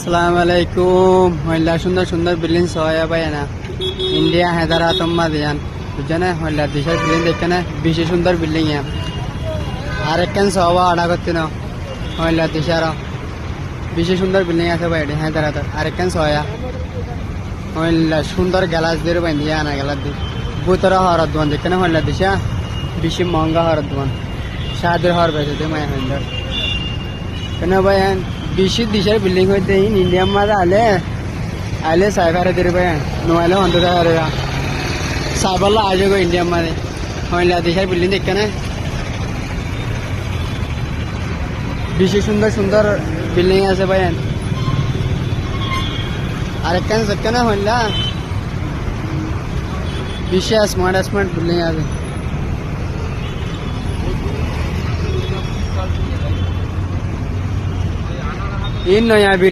আসসালামালাইকুম হইলা সুন্দর সুন্দর বিল্ডিং সহায়া পাই না ইন্ডিয়া হায়দ্রাবাদ দিয়ান বুঝছেন হইলা দেশের বিল্ডিং দেখতে না বেশি সুন্দর বিল্ডিং আর একখান সহবা আড়া করতে না হইলা দেশের বেশি সুন্দর বিল্ডিং আছে ভাই হায়দ্রাবাদ আর একখান সহায়া হইলা সুন্দর গ্যালাস দিয়ে বান্ধিয়া আনা গ্যালাস দিয়ে বুতরা হওয়ার দোকান যেখানে হইলা দেশা বেশি মহঙ্গা হওয়ার দোকান সাদের হওয়ার বেঁচে মায়া হইল কেন ভাই বেশি দেশের বিল্ডিং হইতে ইন্ডিয়ার মাঝে আলে সাইফারে দিয়ে ভাই নোয়ালে অন্তত সাইবাল্লা আজ গো ইন্ডিয়ার মাঝে হইলা দেশের বিল্ডিং দেখে না বেশি সুন্দর সুন্দর বিল্ডিং আছে ভাই আরেকখান সেখানে হইলা বেশি স্মার্ট স্মার্ট বিল্ডিং আছে इन नया